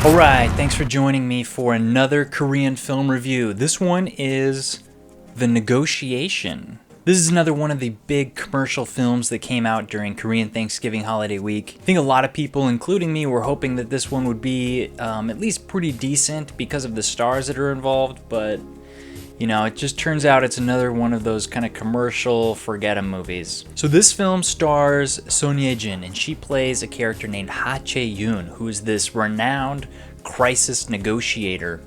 Alright, thanks for joining me for another Korean film review. This one is The Negotiation. This is another one of the big commercial films that came out during Korean Thanksgiving holiday week. I think a lot of people, including me, were hoping that this one would be at least pretty decent because of the stars that are involved, but you know, it just turns out it's another one of those kind of commercial forget-em movies. So this film stars Son Ye-jin, and she plays a character named Ha Chae-yoon, who is this renowned crisis negotiator,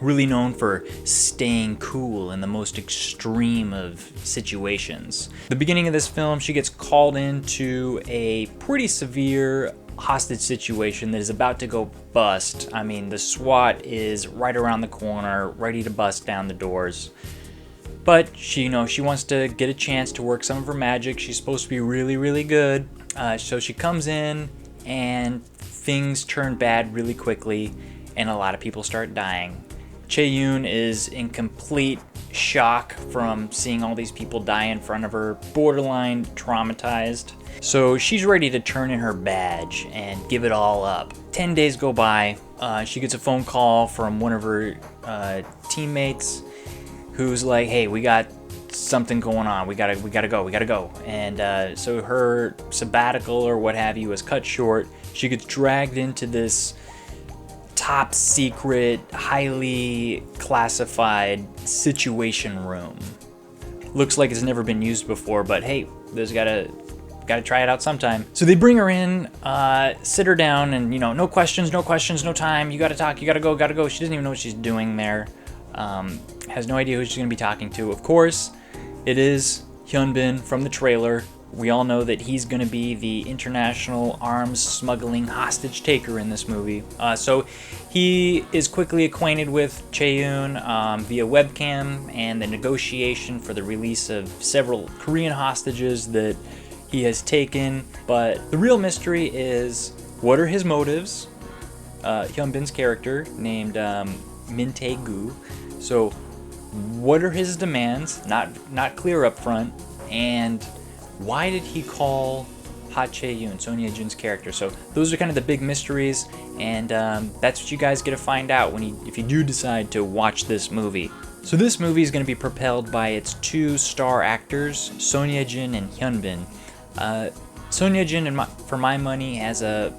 really known for staying cool in the most extreme of situations. The beginning of this film, she gets called into a pretty severe hostage situation that is about to go bust. I mean, the SWAT is right around the corner, ready to bust down the doors. But she wants to get a chance to work some of her magic. She's supposed to be really, really good. So she comes in and things turn bad really quickly and a lot of people start dying. Chae-yoon is in complete shock from seeing all these people die in front of her, borderline traumatized. So she's ready to turn in her badge and give it all up. 10 days go by. She gets a phone call from one of her teammates who's like, hey, we got something going on. We gotta go. And so her sabbatical or what have you is cut short. She gets dragged into this top secret, highly classified situation room. Looks like it's never been used before, but hey, there's gotta try it out sometime. So they bring her in, sit her down, and no questions, no time. You gotta talk, you gotta go. She doesn't even know what she's doing there. Has no idea who she's gonna be talking to. Of course, it is Hyun from the trailer. We all know that he's going to be the international arms smuggling hostage taker in this movie. So he is quickly acquainted with Chae-yoon via webcam and the negotiation for the release of several Korean hostages that he has taken. But the real mystery is, what are his motives? Hyun-bin's character, named Min Tae-gu. So what are his demands? Not clear up front. And why did he call Ha Chae-yoon, Son Ye-jin's character? So those are kind of the big mysteries, and that's what you guys get to find out if you do decide to watch this movie. So this movie is going to be propelled by its two star actors, Son Ye-jin and Hyun-bin. Son Ye-jin, for my money, has the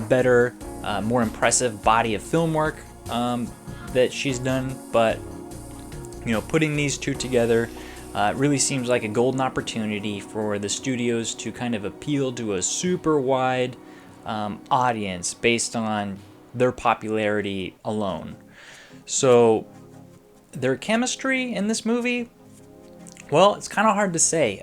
better, more impressive body of film work that she's done, but putting these two together really seems like a golden opportunity for the studios to kind of appeal to a super wide audience based on their popularity alone. So their chemistry in this movie, well, it's kind of hard to say.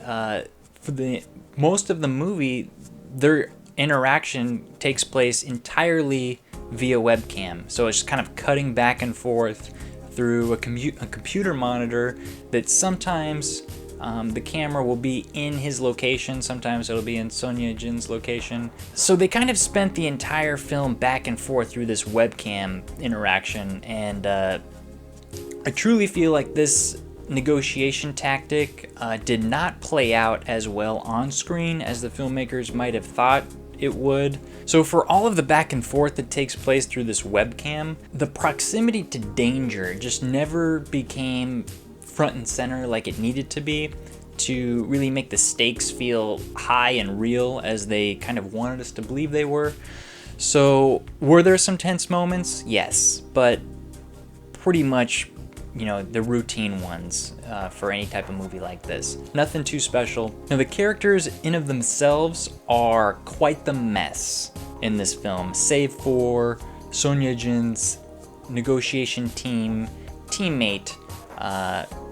For the most of the movie, their interaction takes place entirely via webcam. So it's kind of cutting back and forth through a computer monitor that sometimes the camera will be in his location, sometimes it'll be in Son Ye-jin's location. So they kind of spent the entire film back and forth through this webcam interaction, and I truly feel like this negotiation tactic did not play out as well on screen as the filmmakers might have thought it would. So for all of the back and forth that takes place through this webcam, the proximity to danger just never became front and center like it needed to be to really make the stakes feel high and real as they kind of wanted us to believe they were. So were there some tense moments? Yes, but pretty much the routine ones for any type of movie like this. Nothing too special. Now, the characters in of themselves are quite the mess in this film, save for Son Ye-jin's negotiation teammate,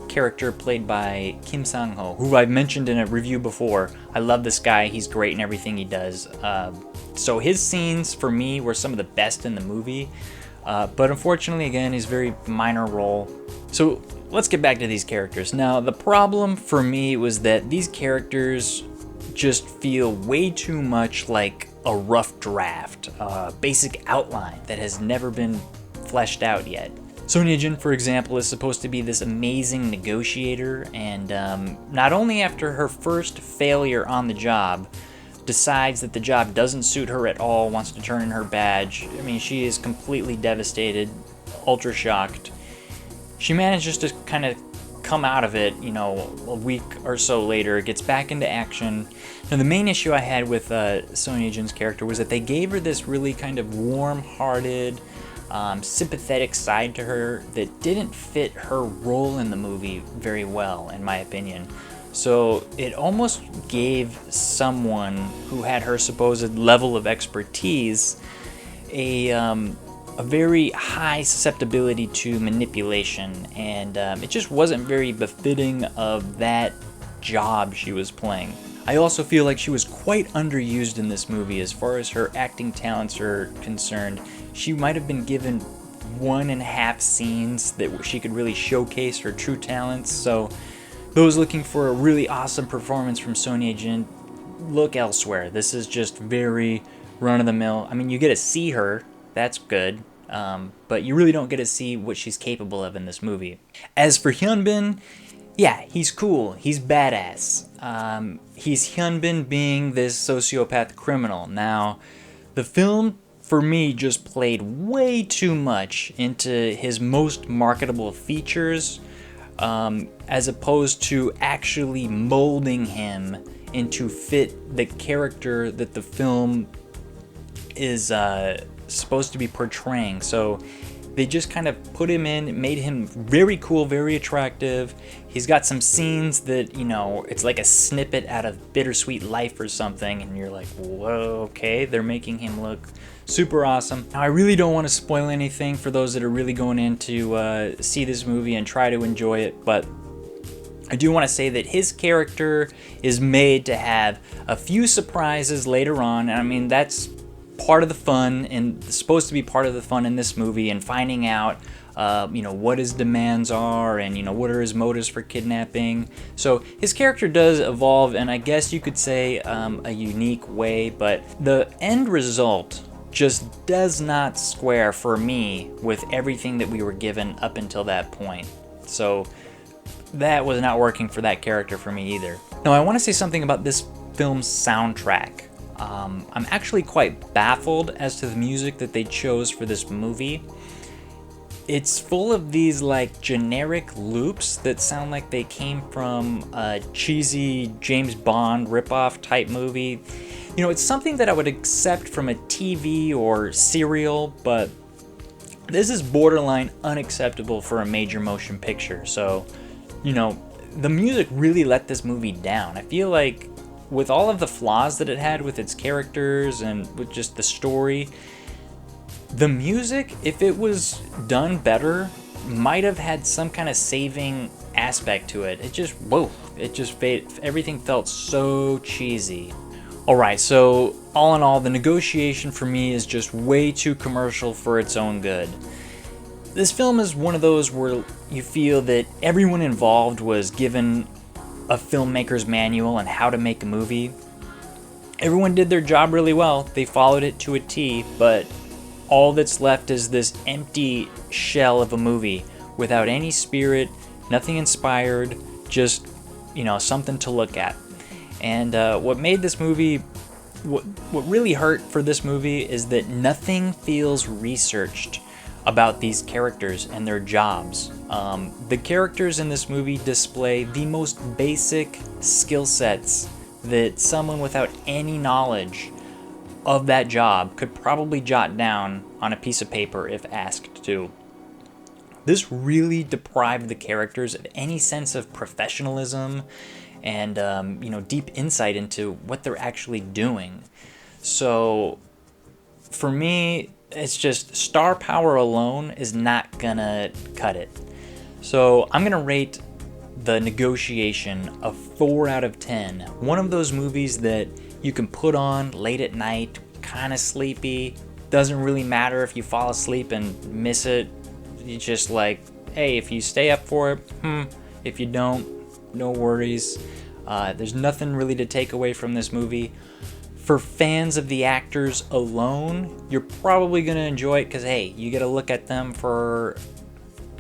character played by Kim Sang-ho, who I've mentioned in a review before. I love this guy. He's great in everything he does. So his scenes, for me, were some of the best in the movie. But unfortunately, again, he's a very minor role. So let's get back to these characters. Now, the problem for me was that these characters just feel way too much like a rough draft, a basic outline that has never been fleshed out yet. Son Ye-jin, for example, is supposed to be this amazing negotiator, and not only after her first failure on the job, decides that the job doesn't suit her at all, wants to turn in her badge. I mean, she is completely devastated, ultra shocked. She manages to kind of come out of it, you know, a week or so later, gets back into action. Now, the main issue I had with Son Ye-jin's character was that they gave her this really kind of warm-hearted, sympathetic side to her that didn't fit her role in the movie very well, in my opinion. So it almost gave someone who had her supposed level of expertise a very high susceptibility to manipulation, and it just wasn't very befitting of that job she was playing. I also feel like she was quite underused in this movie as far as her acting talents are concerned. She might have been given 1.5 scenes that she could really showcase her true talents, so those looking for a really awesome performance from Son Ye-jin, look elsewhere. This is just very run-of-the-mill. I mean, you get to see her, that's good, but you really don't get to see what she's capable of in this movie. As for Hyunbin, yeah, he's cool, he's badass. He's Hyunbin being this sociopath criminal. Now, the film, for me, just played way too much into his most marketable features, as opposed to actually molding him into fit the character that the film is supposed to be portraying. So they just kind of put him in, made him very cool, very attractive. He's got some scenes that, you know, it's like a snippet out of Bittersweet Life or something, and you're like, whoa, okay, they're making him look super awesome. Now, I really don't want to spoil anything for those that are really going in to see this movie and try to enjoy it, but I do want to say that his character is made to have a few surprises later on, and I mean, that's part of the fun, and supposed to be part of the fun in this movie, and finding out you know, what his demands are, and, you know, what are his motives for kidnapping. So his character does evolve, and I guess you could say a unique way, but the end result just does not square for me with everything that we were given up until that point. So that was not working for that character for me either. Now, I want to say something about this film's soundtrack. I'm actually quite baffled as to the music that they chose for this movie. It's full of these like generic loops that sound like they came from a cheesy James Bond ripoff type movie. You know, it's something that I would accept from a TV or serial, but this is borderline unacceptable for a major motion picture. So, you know, the music really let this movie down. I feel like with all of the flaws that it had with its characters and with just the story, the music, if it was done better, might have had some kind of saving aspect to it. It just, whoa, it just, everything felt so cheesy. Alright, so all in all, The Negotiation for me is just way too commercial for its own good. This film is one of those where you feel that everyone involved was given a filmmaker's manual on how to make a movie. Everyone did their job really well, they followed it to a T, but all that's left is this empty shell of a movie without any spirit, nothing inspired, just, you know, something to look at. And what made this movie, what really hurt for this movie is that nothing feels researched about these characters and their jobs. The characters in this movie display the most basic skill sets that someone without any knowledge of that job could probably jot down on a piece of paper if asked to. This really deprived the characters of any sense of professionalism and you know, deep insight into what they're actually doing. So for me, it's just star power alone is not gonna cut it. So I'm gonna rate The Negotiation a 4 out of 10. One of those movies that you can put on late at night, kind of sleepy. Doesn't really matter if you fall asleep and miss it. You just like, hey, if you stay up for it, if you don't, no worries. There's nothing really to take away from this movie. For fans of the actors alone, you're probably going to enjoy it because, hey, you get to look at them for,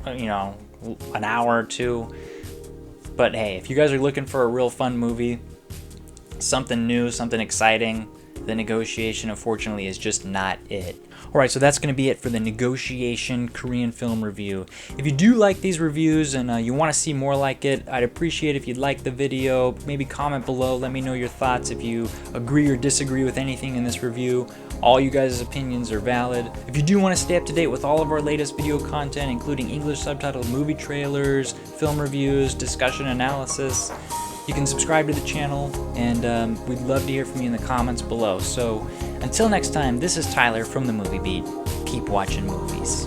you know, an hour or two. But hey, if you guys are looking for a real fun movie, something new, something exciting. The Negotiation, unfortunately, is just not it. Alright, so that's going to be it for the Negotiation Korean film review. If you do like these reviews and you want to see more like it, I'd appreciate if you'd like the video, maybe comment below, let me know your thoughts if you agree or disagree with anything in this review. All you guys' opinions are valid. If you do want to stay up to date with all of our latest video content, including English subtitled movie trailers, film reviews, discussion analysis, you can subscribe to the channel, and we'd love to hear from you in the comments below. So until next time, this is Tyler from The Movie Beat. Keep watching movies.